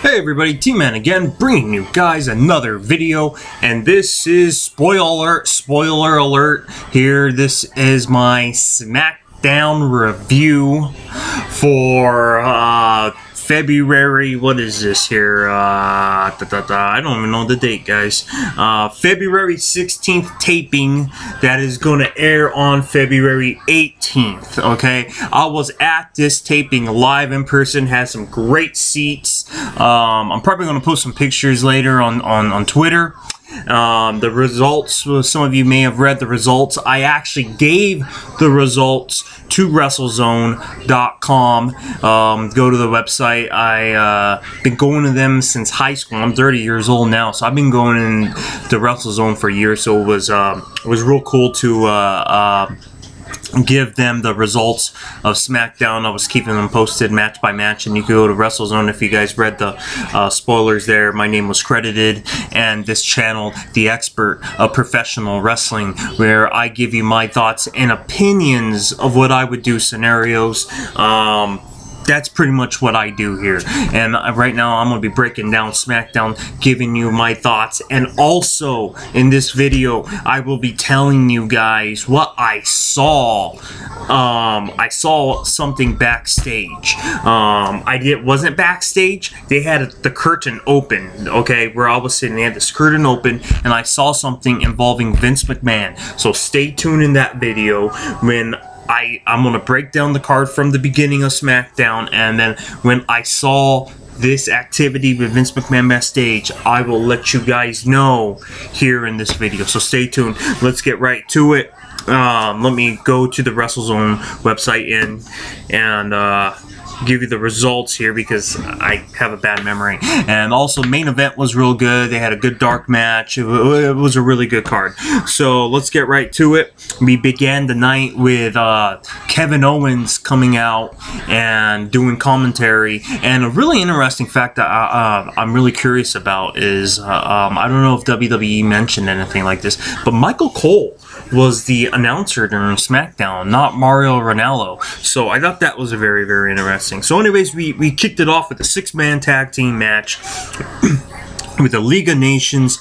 Hey everybody, T-Man again, bringing you guys another video, and this is spoiler alert here. This is my Smackdown review for February, what is this here, I don't even know the date, guys. February 16th taping that is going to air on February 18th, okay? I was at this taping live in person, had some great seats. I'm probably going to post some pictures later on Twitter. The results, some of you may have read the results. I actually gave the results to WrestleZone.com. Go to the website. I've been going to them since high school. I'm 30 years old now, so I've been going in to WrestleZone for years. So it was real cool to give them the results of Smackdown. I was keeping them posted match by match, and you can go to WrestleZone if you guys read the spoilers there. My name was credited, and this channel, The Expert of Professional Wrestling, where I give you my thoughts and opinions of what I would do scenarios. That's pretty much what I do here. And right now I'm going to be breaking down Smackdown, giving you my thoughts. And also, in this video, I will be telling you guys what I saw. I saw something backstage. It wasn't backstage. They had the curtain open, okay, where I was sitting. They had this curtain open, and I saw something involving Vince McMahon. So stay tuned in that video when I'm going to break down the card from the beginning of Smackdown, and then when I saw this activity with Vince McMahon backstage, I will let you guys know here in this video. So stay tuned. Let's get right to it. Let me go to the WrestleZone website and give you the results here because I have a bad memory. And also, main event was real good. They had a good dark match. It was a really good card. So let's get right to it. We began the night with Kevin Owens coming out and doing commentary. And a really interesting fact that I'm really curious about is I don't know if WWE mentioned anything like this, but Michael Cole was the announcer during Smackdown, not Mario Ranallo. So I thought that was a very, very interesting. So anyways, we kicked it off with a six-man tag team match with the League of Nations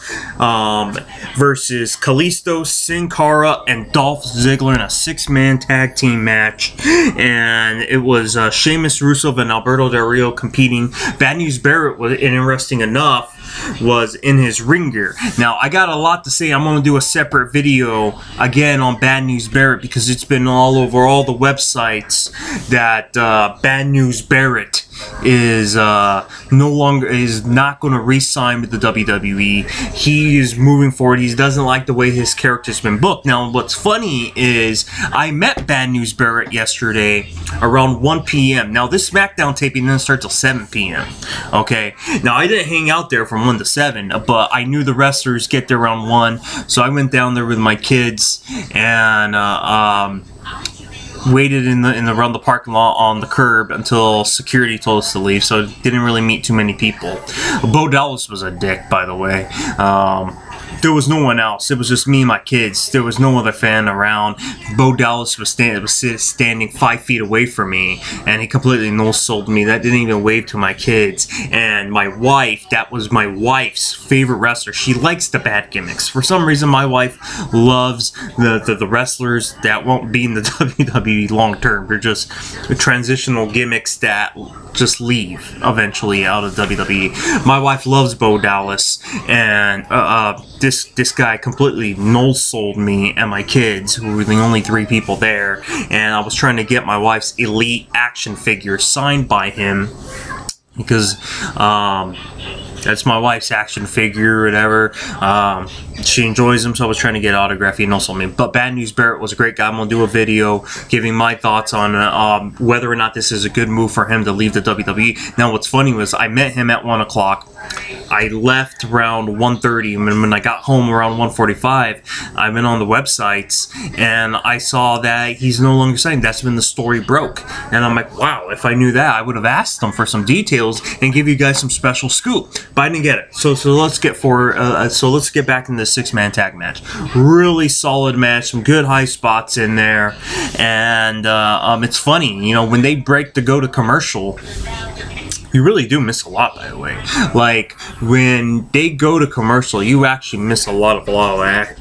versus Kalisto, Sin Cara, and Dolph Ziggler in a six-man tag team match. And it was Sheamus, Rusev, and Alberto Del Rio competing. Bad News Barrett was interesting enough, was in his ring gear. Now, I got a lot to say. I'm going to do a separate video again on Bad News Barrett because it's been all over all the websites that Bad News Barrett is not going to re-sign with the WWE. He is moving forward. He doesn't like the way his character's been booked. Now, what's funny is I met Bad News Barrett yesterday around 1 p.m. Now, this Smackdown taping didn't start till 7 p.m. Okay? Now, I didn't hang out there from 1 to 7, but I knew the wrestlers get there around 1, so I went down there with my kids and waited around the parking lot on the curb until security told us to leave, so didn't really meet too many people. Bo Dallas was a dick, by the way. There was no one else. It was just me and my kids. There was no other fan around. Bo Dallas was standing 5 feet away from me, and he completely no-sold me. That didn't even wave to my kids. And my wife, that was my wife's favorite wrestler. She likes the bad gimmicks. For some reason, my wife loves the wrestlers that won't be in the WWE long-term. They're just transitional gimmicks that just leave eventually out of WWE. My wife loves Bo Dallas, and this guy completely no-sold me and my kids, who were the only 3 people there, and I was trying to get my wife's Elite action figure signed by him because that's my wife's action figure or whatever. She enjoys them, so I was trying to get autographed. He no-sold me. But Bad News Barrett was a great guy. I'm going to do a video giving my thoughts on whether or not this is a good move for him to leave the WWE. Now, what's funny was I met him at 1 o'clock. I left around 1:30, and when I got home around 1:45, I went on the websites, and I saw that he's no longer saying that's when the story broke. And I'm like, wow, if I knew that, I would have asked him for some details and give you guys some special scoop. But I didn't get it. So let's get let's get back in the six-man tag match. Really solid match, some good high spots in there, and it's funny, you know, when they break to go to commercial, You really do miss a lot, by the way. Like, when they go to commercial, you actually miss a lot of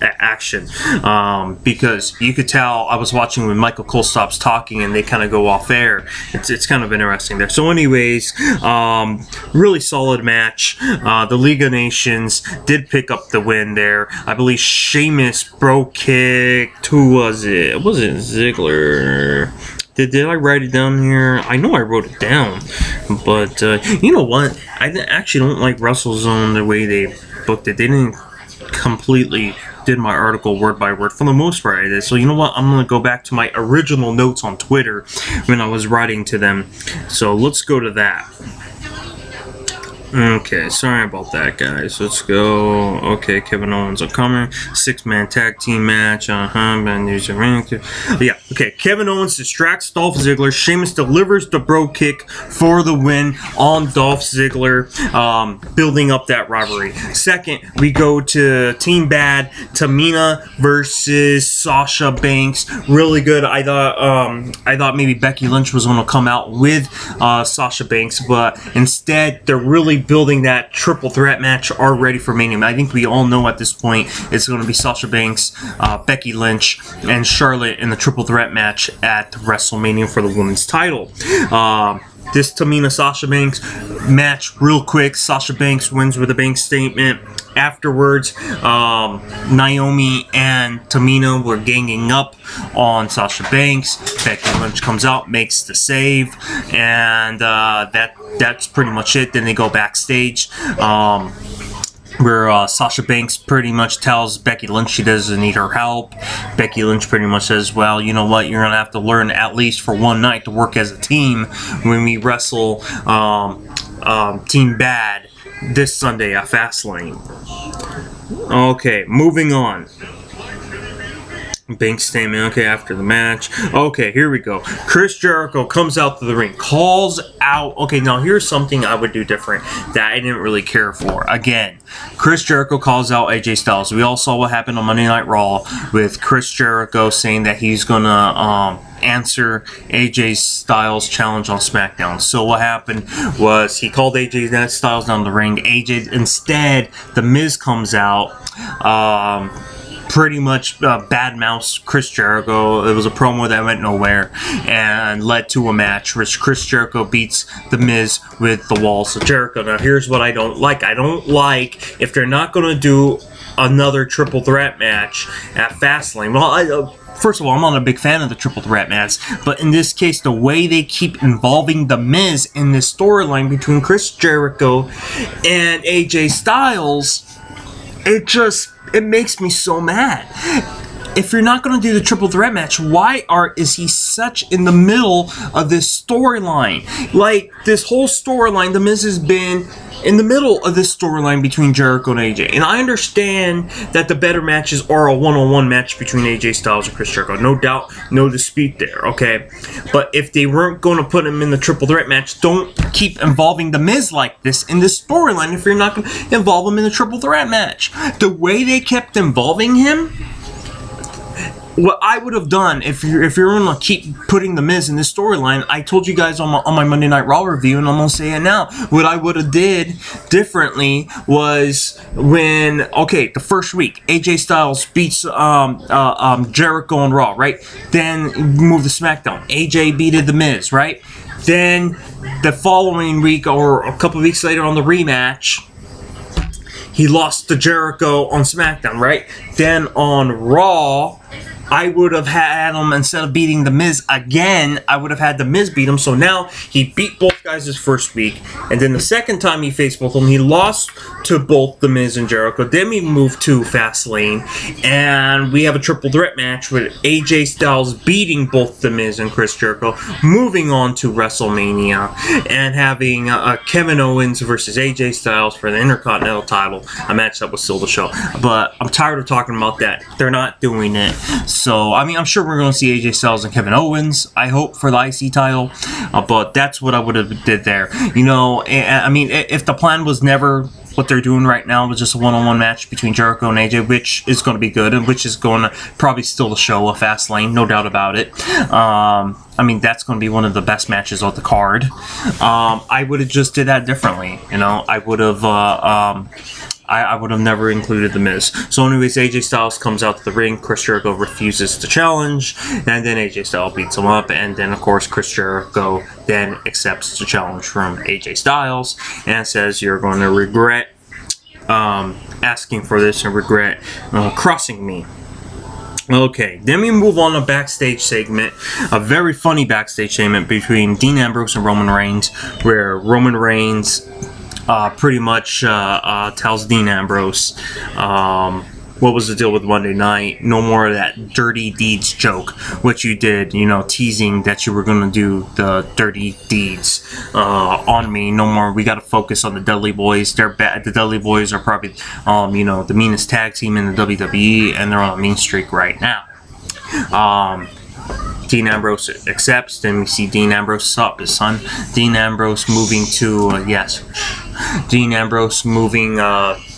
action. Because you could tell, I was watching when Michael Cole stops talking and they kind of go off air. It's kind of interesting there. So anyways, really solid match. The League of Nations did pick up the win there. I believe Sheamus kicked, who was it? It wasn't Ziggler. Did I write it down here? I know I wrote it down, but you know what? I actually don't like WrestleZone the way they booked it. They didn't completely did my article word by word. For the most part I did. So you know what? I'm going to go back to my original notes on Twitter when I was writing to them. So let's go to that. Okay, sorry about that, guys. Let's go. Okay, Kevin Owens are coming. 6-man tag team match. Yeah, okay. Kevin Owens distracts Dolph Ziggler. Sheamus delivers the bro kick for the win on Dolph Ziggler, building up that rivalry. Second, we go to Team Bad. Tamina versus Sasha Banks. Really good. I thought maybe Becky Lynch was going to come out with Sasha Banks, but instead they're really building that triple threat match already for Mania. I think we all know at this point it's going to be Sasha Banks, Becky Lynch, and Charlotte in the triple threat match at WrestleMania for the women's title. This Tamina-Sasha Banks match, real quick, Sasha Banks wins with a bank statement. Afterwards, Naomi and Tamina were ganging up on Sasha Banks. Becky Lynch comes out, makes the save, and that's pretty much it. Then they go backstage, where Sasha Banks pretty much tells Becky Lynch she doesn't need her help. Becky Lynch pretty much says, well, you know what, you're going to have to learn at least for one night to work as a team when we wrestle Team Bad this Sunday at Fastlane. Okay, moving on. Bank statement, okay, after the match. Okay, here we go. Chris Jericho comes out to the ring, calls out. Okay, now here's something I would do different that I didn't really care for. Again, Chris Jericho calls out AJ Styles. We all saw what happened on Monday Night Raw with Chris Jericho saying that he's gonna answer AJ Styles' challenge on Smackdown. So what happened was he called AJ Styles down the ring. AJ, instead, The Miz comes out, pretty much badmouths Chris Jericho. It was a promo that went nowhere and led to a match which Chris Jericho beats The Miz with the walls of Jericho. Now here's what I don't like. I don't like if they're not going to do another triple threat match at Fastlane. Well, first of all, I'm not a big fan of the triple threat match, but in this case, the way they keep involving The Miz in this storyline between Chris Jericho and AJ Styles, it makes me so mad. If you're not going to do the triple threat match, why is he such in the middle of this storyline? Like, this whole storyline, The Miz has been in the middle of this storyline between Jericho and AJ. And I understand that the better matches are a one-on-one match between AJ Styles and Chris Jericho. No doubt, no dispute there, okay? But if they weren't going to put him in the triple threat match, don't keep involving The Miz like this in this storyline if you're not going to involve him in the triple threat match. The way they kept involving him, what I would have done if you're going to keep putting The Miz in this storyline, I told you guys on my Monday Night Raw review, and I'm going to say it now. What I would have did differently was when, okay, the first week, AJ Styles beats Jericho on Raw, right? Then move to SmackDown. AJ beated The Miz, right? Then the following week or a couple of weeks later on the rematch, he lost to Jericho on SmackDown, right? Then on Raw, I would have had him, instead of beating The Miz again, I would have had The Miz beat him. So now he beat both guys his first week. And then the second time he faced both of them, he lost to both The Miz and Jericho. Then we move to Fastlane. And we have a triple threat match with AJ Styles beating both The Miz and Chris Jericho. Moving on to WrestleMania. And having Kevin Owens versus AJ Styles for the Intercontinental title. A match that was still the show. But I'm tired of talking about that. They're not doing it. So, I mean, I'm sure we're going to see AJ Styles and Kevin Owens, I hope, for the IC title. But that's what I would have did there. You know, I mean, if the plan was never what they're doing right now was just a one-on-one match between Jericho and AJ, which is going to be good, and which is going to probably still the show a Fastlane, no doubt about it. I I mean, that's going to be one of the best matches on the card. I would have just did that differently. You know, I would have I would have never included The Miz. So anyways, AJ Styles comes out to the ring. Chris Jericho refuses to challenge, and then AJ Styles beats him up, and then of course Chris Jericho then accepts the challenge from AJ Styles and says, "You're going to regret asking for this and regret crossing me." Okay, then we move on to backstage segment, a very funny backstage segment between Dean Ambrose and Roman Reigns, where Roman Reigns pretty much tells Dean Ambrose, what was the deal with Monday night? No more of that dirty deeds joke, which you did, you know, teasing that you were going to do the dirty deeds on me. No more. We got to focus on the Dudley Boys. They're bad. The Dudley Boys are probably, you know, the meanest tag team in the WWE, and they're on a mean streak right now. Dean Ambrose accepts, then we see Dean Ambrose up his son. Dean Ambrose moving to, Dean Ambrose moving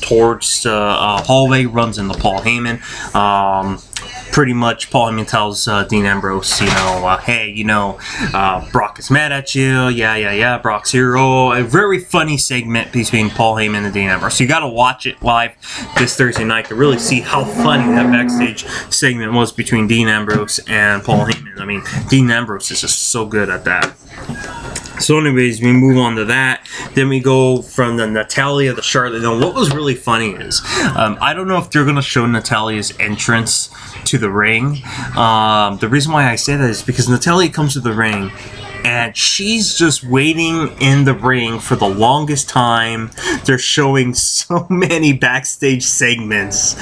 towards the hallway, runs into Paul Heyman. Pretty much, Paul Heyman tells Dean Ambrose, you know, hey, you know, Brock is mad at you. Yeah, Brock's here. Oh, a very funny segment between Paul Heyman and Dean Ambrose. So you got to watch it live this Thursday night to really see how funny that backstage segment was between Dean Ambrose and Paul Heyman. I mean, Dean Ambrose is just so good at that. So anyways, we move on to that. Then we go from the Natalya to Charlotte. Now, what was really funny is, I don't know if they're going to show Natalya's entrance to the ring. The reason why I say that is because Natalya comes to the ring, and she's just waiting in the ring for the longest time. They're showing so many backstage segments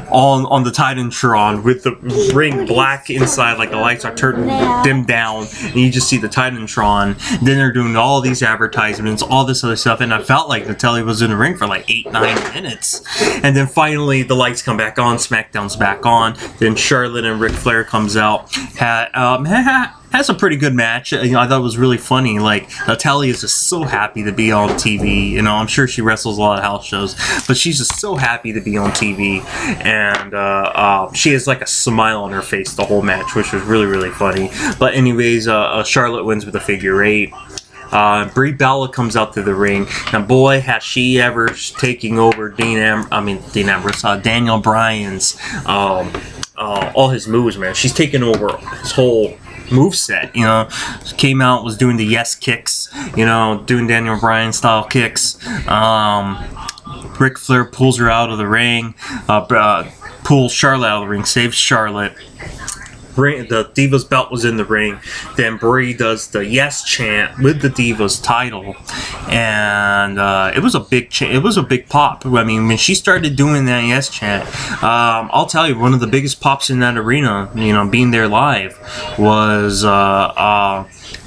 on the Titantron with the ring black inside, like the lights are turned dimmed down, and you just see the Titantron. Then they're doing all these advertisements, all this other stuff, and I felt like Natalya was in the ring for like 8-9 minutes. And then finally the lights come back on, Smackdown's back on. Then Charlotte and Ric Flair comes out. Has a pretty good match. You know, I thought it was really funny. Like, Natalya is just so happy to be on TV. You know, I'm sure she wrestles a lot of house shows, but she's just so happy to be on TV. And she has like a smile on her face the whole match, which was really, really funny. But anyways, Charlotte wins with a figure 8. Brie Bella comes out to the ring, and boy, has she ever taking over Daniel Bryan's all his moves, man. She's taken over his whole moveset, you know. Came out, was doing the yes kicks, you know, doing Daniel Bryan style kicks. Ric Flair pulls her out of the ring, pulls Charlotte out of the ring, saves Charlotte. The Divas belt was in the ring. Then Brie does the yes chant with the Divas title, and it was a big it was a big pop. I mean, when she started doing that yes chant, I'll tell you, one of the biggest pops in that arena, you know, being there live, was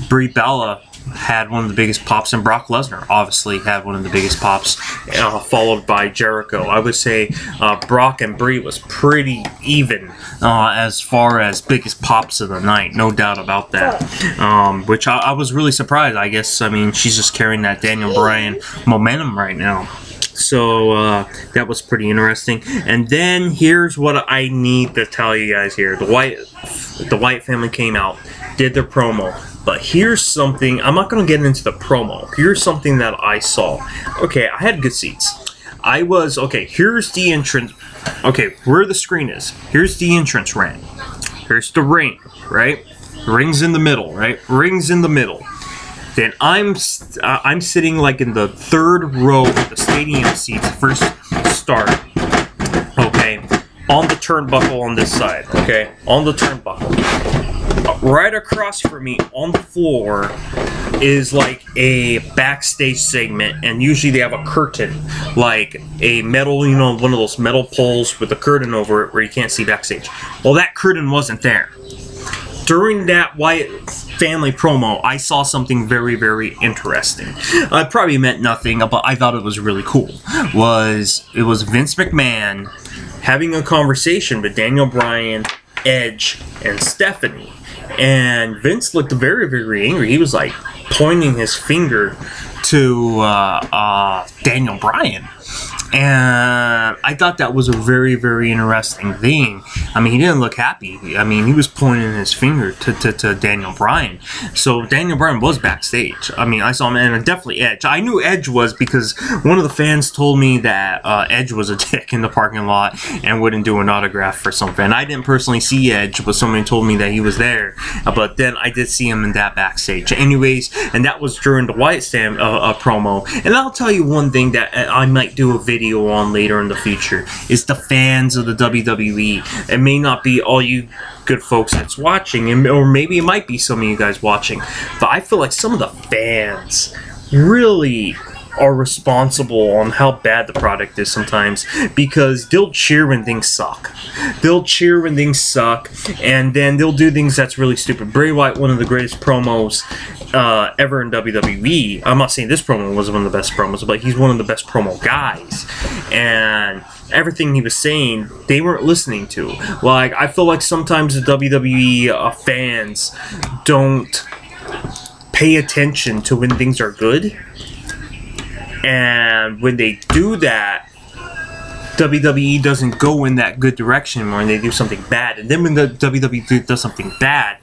Brie Bella had one of the biggest pops, and Brock Lesnar obviously had one of the biggest pops, followed by Jericho. I would say Brock and Brie was pretty even as far as biggest pops of the night, no doubt about that. Which I was really surprised. I guess, I mean, she's just carrying that Daniel Bryan momentum right now. So that was pretty interesting. And then here's what I need to tell you guys here. The Wyatt family came out, did their promo. But here's something, I'm not going to get into the promo. Here's something that I saw. Okay, I had good seats. Okay, here's the entrance. Okay, where the screen is. Here's the entrance ramp. Here's the ring, right? Ring's in the middle, right? Ring's in the middle. Then I'm sitting like in the 3rd row of the stadium seats, first start. Okay, on the turnbuckle on this side. Okay, on the turnbuckle. Right across from me on the floor is like a backstage segment, and usually they have a curtain, like a metal, you know, one of those metal poles with a curtain over it where you can't see backstage. Well, that curtain wasn't there. During that Wyatt family promo, I saw something very, very interesting. It probably meant nothing, but I thought it was really cool. It was Vince McMahon having a conversation with Daniel Bryan, Edge, and Stephanie. And Vince looked very, very angry. He was like pointing his finger to Daniel Bryan. And I thought that was a very, very interesting thing. I mean, he didn't look happy. I mean, he was pointing his finger to Daniel Bryan. So Daniel Bryan was backstage. I mean, I saw him, and definitely Edge. I knew Edge was because one of the fans told me that Edge was a dick in the parking lot and wouldn't do an autograph for something. I didn't personally see Edge, but somebody told me that he was there. But then I did see him in that backstage. Anyways, and that was during the Wyatt promo. And I'll tell you one thing that I might do a video on later in the future is the fans of the WWE. It may not be all you good folks that's watching, or maybe it might be some of you guys watching, but I feel like some of the fans really are responsible on how bad the product is sometimes, because they'll cheer when things suck. They'll cheer when things suck, and then they'll do things that's really stupid. Bray Wyatt, one of the greatest promos ever in WWE. I'm not saying this promo was one of the best promos, but he's one of the best promo guys. And everything he was saying, they weren't listening to. Like, I feel like sometimes the WWE fans don't pay attention to when things are good. And when they do that, WWE doesn't go in that good direction anymore, and they do something bad. And then when the WWE does something bad,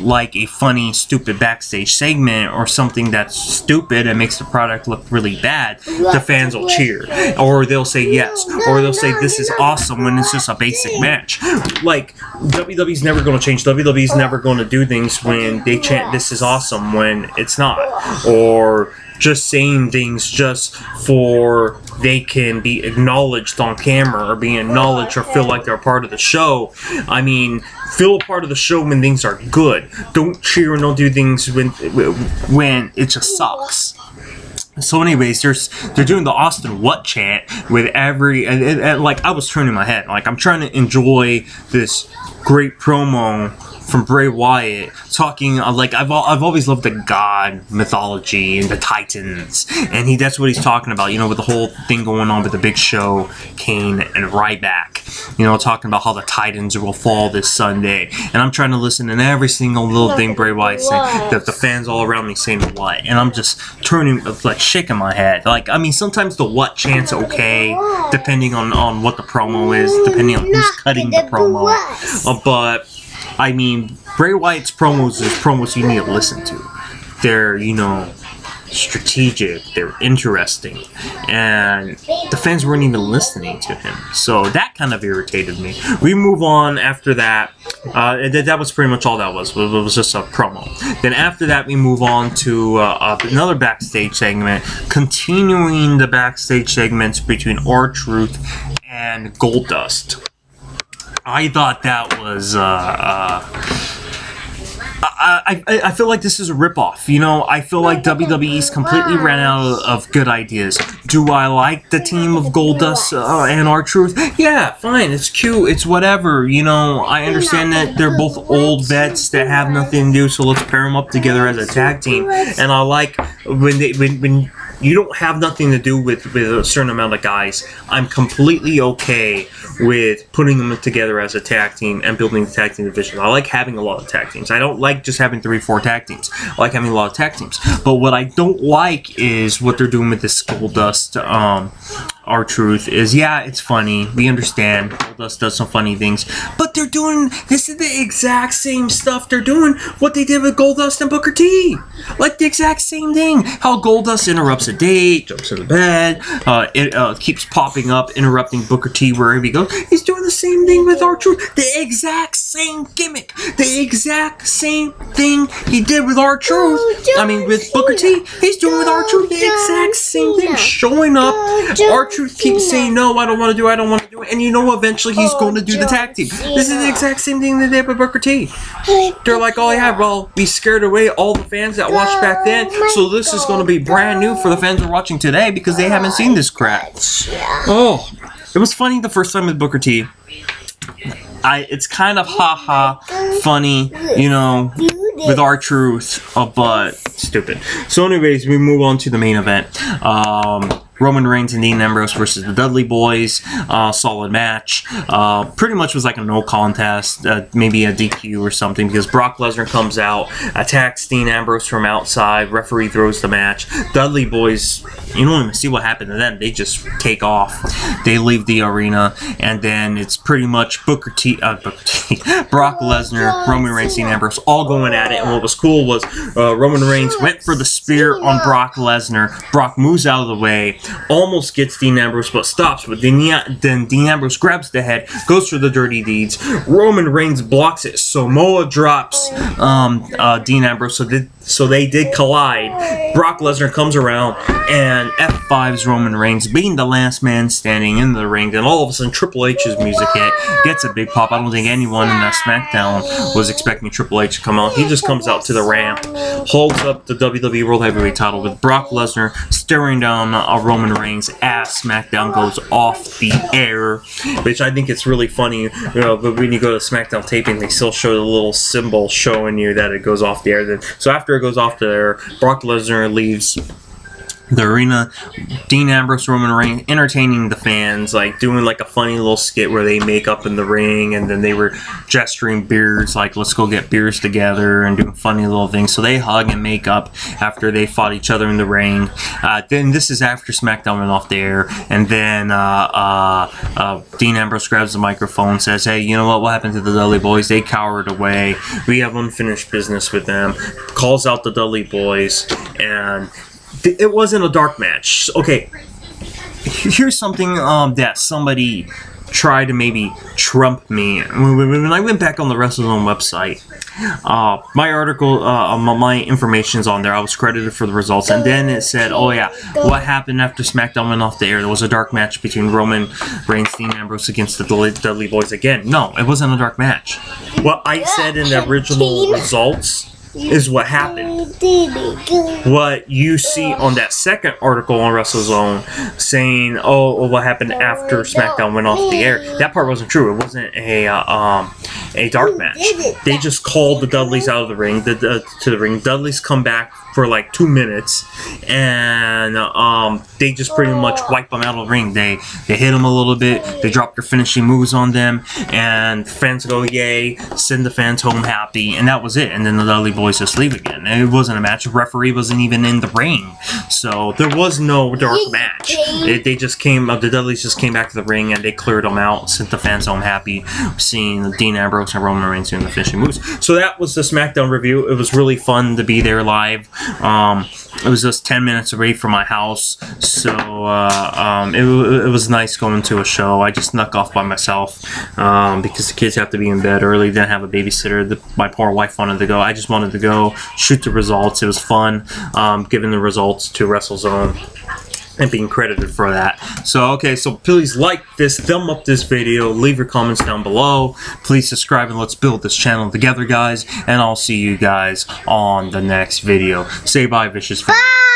like a funny, stupid backstage segment or something that's stupid and makes the product look really bad, the fans will cheer. Or they'll say yes. Or they'll say this is awesome when it's just a basic match. Like, WWE's never going to change. WWE's never going to do things when they chant this is awesome when it's not. Or just saying things just for they can be acknowledged on camera or be acknowledged or feel like they're a part of the show. I mean, feel a part of the show when things are good. Don't cheer and don't do things when it just sucks. So anyways, they're doing the Austin What chant with every, and like, I was turning my head. Like, I'm trying to enjoy this great promo from Bray Wyatt, talking like I've always loved the God mythology and the Titans, and that's what he's talking about, with the whole thing going on with the Big Show, Kane, and Ryback, talking about how the Titans will fall this Sunday, and I'm trying to listen to every single little thing Bray Wyatt's saying, that the fans all around me saying what, and I'm just shaking my head. Like, I mean, sometimes the what chant's okay, depending on what the promo is, depending on who's cutting the promo, but I mean, Bray Wyatt's promos is promos you need to listen to. They're, strategic, they're interesting, and the fans weren't even listening to him. So that kind of irritated me. We move on after that. That was pretty much all that was. It was just a promo. Then after that, we move on to another backstage segment, continuing the backstage segments between R-Truth and Goldust. I thought that was, I feel like this is a ripoff, I feel like WWE's completely ran out of good ideas. Do I like the team of Goldust and R-Truth? Yeah, fine, it's cute, it's whatever, I understand that they're both old vets that have nothing to do, so let's pair them up together as a tag team. And I like when you don't have nothing to do with a certain amount of guys, I'm completely okay with putting them together as a tag team and building the tag team division. I like having a lot of tag teams. I don't like just having 3-4 tag teams. I like having a lot of tag teams. But what I don't like is what they're doing with this Goldust R-Truth is, yeah, it's funny. We understand. Goldust does some funny things. But they're doing, this is the exact same stuff they're doing what they did with Goldust and Booker T. Like the exact same thing. How Goldust interrupts a date, jumps in the bed, it keeps popping up, interrupting Booker T wherever he goes. He's doing the same thing with R-Truth. The exact same gimmick. The exact same thing he did with R-Truth. I mean, with Booker T, he's doing with R-Truth the exact same thing. Showing up, R-Truth keeps saying, no, I don't want to do it. And eventually he's going to do the tag team. This is the exact same thing they did with Booker T. They're like, oh yeah, well, we scared away all the fans that watched back then, so this is going to be brand new for the fans who are watching today because they haven't seen this crap. Oh, it was funny the first time with Booker T. It's kind of funny, with R-Truth, but stupid. So anyways, we move on to the main event. Roman Reigns and Dean Ambrose versus the Dudley Boys. Solid match. Pretty much was like a no contest, maybe a DQ or something, because Brock Lesnar comes out, attacks Dean Ambrose from outside, referee throws the match. Dudley Boys, you don't even see what happened to them. They just take off. They leave the arena, and then it's pretty much Brock Lesnar, Roman Reigns, Dean Ambrose, all going at it. And what was cool was Roman Reigns went for the spear on Brock Lesnar. Brock moves out of the way, almost gets Dean Ambrose, but stops. But then Dean Ambrose grabs the head, goes for the dirty deeds. Roman Reigns blocks it. Samoa drops Dean Ambrose, so they did collide. Brock Lesnar comes around and F5s Roman Reigns, being the last man standing in the ring. Then all of a sudden, Triple H's music hit, gets a big pop. I don't think anyone in that Smackdown was expecting Triple H to come out. He just comes out to the ramp, holds up the WWE World Heavyweight title with Brock Lesnar staring down Roman Reigns as Smackdown goes off the air, which I think it's really funny. But when you go to Smackdown taping, they still show the little symbol showing you that it goes off the air. So after it goes off the air, Brock Lesnar leaves the arena. Dean Ambrose, Roman Reigns entertaining the fans, like doing like a funny little skit where they make up in the ring, and then they were gesturing beers, like let's go get beers together, and doing funny little things. So they hug and make up after they fought each other in the ring. Then this is after SmackDown went off the air, and then Dean Ambrose grabs the microphone, says, "Hey, you know what happened to the Dudley Boys? They cowered away. We have unfinished business with them." Calls out the Dudley Boys, and it wasn't a dark match. Okay, here's something that somebody tried to maybe trump me. When I went back on the WrestleZone website, my article, my information's on there. I was credited for the results, and then it said, "Oh yeah, what happened after SmackDown went off the air? There was a dark match between Roman Reigns, Dean Ambrose against the Dudley Boys again." No, it wasn't a dark match. What I said in the original results is what happened. What you see on that second article on WrestleZone saying, "Oh, what happened after SmackDown went off the air?" That part wasn't true. It wasn't a dark match. They just called the Dudleys out of the ring. To the ring. Dudleys come back for like 2 minutes, and they just pretty much wipe them out of the ring. They hit them a little bit. They drop their finishing moves on them, and fans go yay, send the fans home happy, and that was it. And then the Dudley Boys just leave again. It wasn't a match. The referee wasn't even in the ring, so there was no dark match. They just came. The Dudleys just came back to the ring, and they cleared them out, sent the fans home happy, seeing Dean Ambrose and Roman Reigns doing the finishing moves. So that was the SmackDown review. It was really fun to be there live. It was just 10 minutes away from my house, so it was nice going to a show. I just snuck off by myself because the kids have to be in bed early. Didn't have a babysitter. My poor wife wanted to go. I just wanted to go, shoot the results. It was fun giving the results to WrestleZone and being credited for that. So, okay, so please like this, thumb up this video, leave your comments down below. Please subscribe, and let's build this channel together, guys. And I'll see you guys on the next video. Say bye, Vicious. Bye!